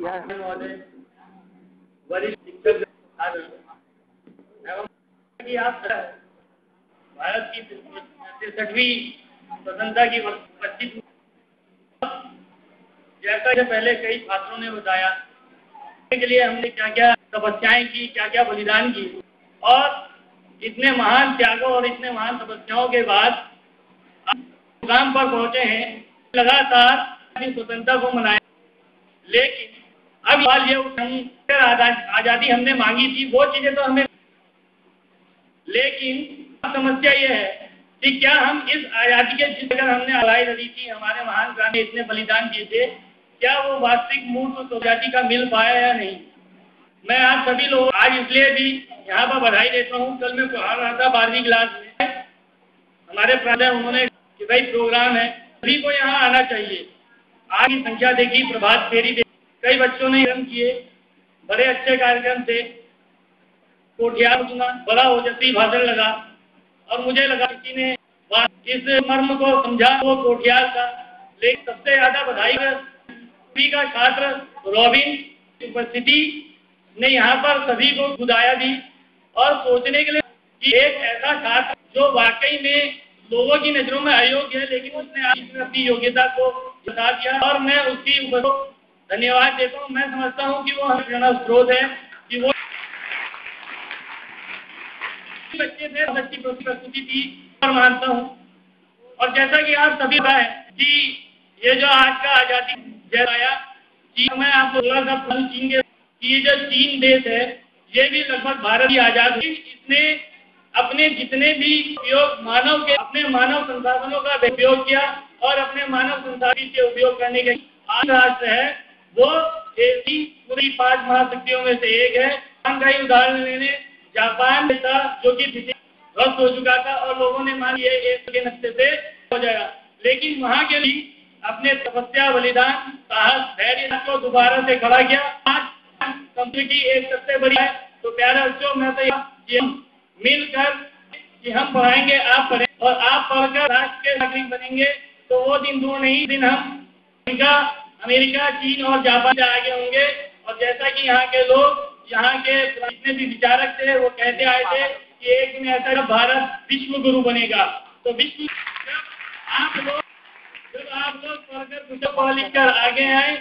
महोदय, वरिष्ठ शिक्षक एवं कि आप भारत की 63वीं स्वतंत्रता की 25 जैसा कि पहले कई छात्रों ने बताया के लिए हमने क्या क्या तपस्याएं की, क्या क्या बलिदान की, और इतने महान त्यागों और इतने महान तपस्याओं के बाद मुकाम पर पहुंचे हैं। लगातार स्वतंत्रता को मनाया, लेकिन अब सवाल ये आजादी हमने मांगी थी, वो चीजें तो हमें, लेकिन समस्या ये है कि क्या हम इस आजादी के जिस जगह हमने आवाज दी थी, हमारे महान क्रांति इतने बलिदान किए थे, क्या वो वास्तविक मूल उस आजादी का मिल पाया या नहीं। मैं आप सभी लोग आज इसलिए भी यहाँ पर बधाई देता हूँ। कल मैं पढ़ा रहा था 12वीं क्लास में, हमारे प्राध्यापक उन्होंने कि भाई प्रोग्राम है, सभी को यहाँ आना चाहिए। आज की संख्या देखी, प्रभात फेरी देखी, कई बच्चों ने कार्यक्रम किए, बड़े अच्छे कार्यक्रम थे। कोठियाल बड़ा ओजस्वी भाषण लगा और मुझे लगा किसी ने इस मर्म को समझा वो कोठियाल का। लेकिन सबसे ज्यादा बधाई का छात्र रॉबिन उपस्थिति ने यहाँ पर सभी को गुदाया दी और सोचने के लिए कि एक ऐसा छात्र जो वाकई में लोगों की नजरों में अयोग्य है, लेकिन उसने अपनी योग्यता को बता दिया और मैं उसकी धन्यवाद देता हूँ। मैं समझता हूँ कि वो हमारा स्रोत है कि वो बच्चे थे, अच्छी प्रस्तुति थी और मानता हूँ। और जैसा कि आप सभी है कि ये जो आज का आजादी जैसा आया चीन में, आप चीन के ये जो चीन देश है, ये भी लगभग भारत की आजादी, इसने अपने जितने भी उपयोग मानव के अपने मानव संसाधनों का उपयोग किया और अपने मानव संसाधन के उपयोग करने के आज राष्ट्र है वो ऐसी पूरी 5 महाशक्तियों में से एक है। का ही उदाहरण लेने जापान था जो कि ध्वस्त हो चुका था और लोगों ने मान ये एक के नक्शे से हो जाएगा, लेकिन वहां के लिए अपने तपस्या, बलिदान, साहस, धैर्य को दोबारा से खड़ा किया। आज कंपनी की एक सबसे बड़ी है। तो प्यारे बच्चों, मैं तो मिलकर कि हम पढ़ाएंगे, आप पढ़ें और आप पढ़कर राष्ट्र के नागरिक बनेंगे, तो वो दिन दूर नहीं, दिन हम अमेरिका, चीन और जापान से आगे होंगे। और जैसा कि यहाँ के लोग, यहाँ के जितने भी विचारक थे, वो कहते आए थे कि एक दिन ऐसा भारत विश्व गुरु बनेगा। तो विश्व जब आप लोग पढ़कर कुछ पढ़ लिख कर आगे आए,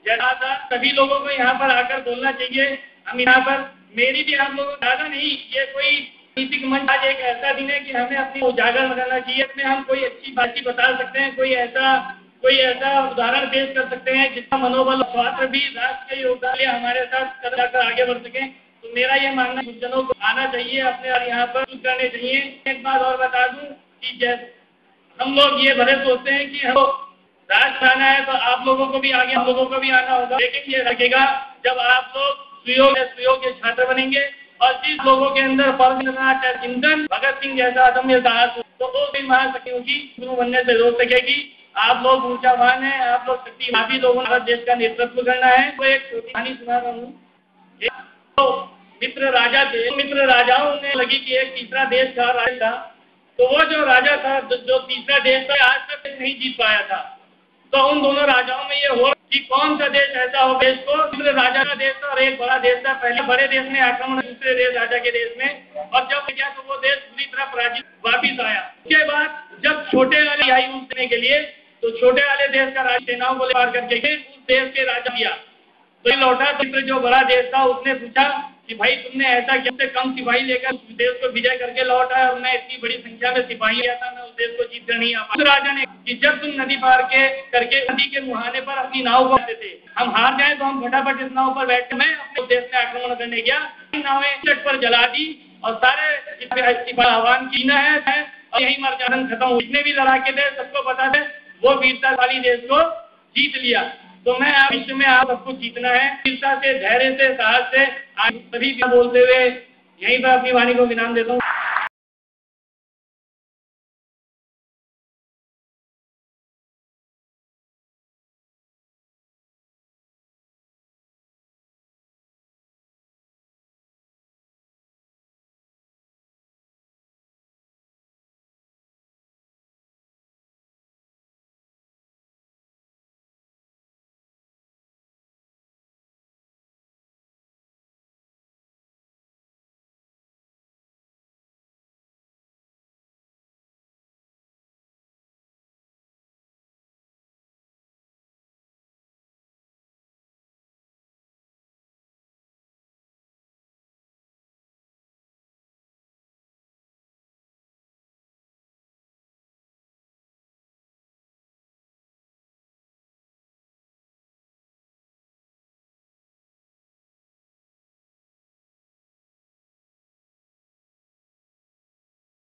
जैसा था सभी लोगों को यहाँ पर आकर बोलना चाहिए। हम यहाँ पर मेरी भी आप लोगों को ज्यादा नहीं, ये कोई नीतिक मंच, आज एक ऐसा दिन है कि हमें अपनी उजागर करना चाहिए। इसमें हम कोई अच्छी बात बता सकते हैं, कोई ऐसा उदाहरण पेश कर सकते हैं जिसका मनोबल छात्र भी राष्ट्र के योगदान लिए हमारे साथ कर आगे बढ़ सके। तो मेरा ये मानना है जनों को आना चाहिए, अपने और यहाँ पर करने चाहिए। एक बात और बता दूं कि जैसे हम लोग ये भले सोचते हैं कि हम राष्ट्र आना है तो आप लोगों को भी आगे, हम लोगों को भी आना होगा, लेकिन ये रखेगा जब आप लोग सुयोग्य छात्र बनेंगे और जिस लोगों के अंदर चिंतन भगत सिंह जैसा अदम्य साहस, तो वो भी महाशक्तियों की गुरु बनने से रोक सकेगी। आप लोग ऊर्जावान हैं, आप लोग शक्ति, काफी लोगों ने देश का नेतृत्व करना है। तो एक छोटी कहानी सुना रहा हूँ। तो मित्र राजा थे, मित्र राजाओं ने लगी कि एक तीसरा देश था, राजा, तो वो जो राजा था, जो तीसरा देश था, आज तक नहीं जीत पाया था। तो उन दोनों राजाओं में ये हो कि कौन सा देश ऐसा हो, देश को दूसरे राजा का देश था और एक बड़ा देश था। पहले बड़े देश ने आक्रमण दूसरे देश राजा के देश में, और जब गया तो वो देश पूरी तरह पराजित वापिस आया। उसके बाद जब छोटे वाले आई देने के लिए, तो छोटे वाले देश का राजा सेनाओं को पार करके उस देश के राजा दिया। तो लौटा तो जो बड़ा देश था उसने पूछा कि भाई तुमने ऐसा कैसे कम सिपाही लेकर उस देश को विजय करके लौटा है, और मैं इतनी बड़ी संख्या में सिपाही आया था, मैं उस देश को जीत कर नहीं आ पाया। राजा ने कि जब तुम नदी पार करके नदी के मुहाने पर अपनी नाव को बैठते थे, हम हार जाए तो हम फटाफट इस नाव पर बैठे, मैं अपने देश में आक्रमण करने गया, नावें तट पर जला दी और सारे सिपाही आह्वान की है और यही मर्जारन खत्म हुई। जितने भी लड़ाके थे सबको पता थे, वो वीरता वाली देश को जीत लिया। तो मैं आप विश्व में आप सबको जीतना है, वीरता से, धैर्य से, साहस से। आज सभी बोलते हुए यहीं पर अपनी वाणी को विराम देता हूँ।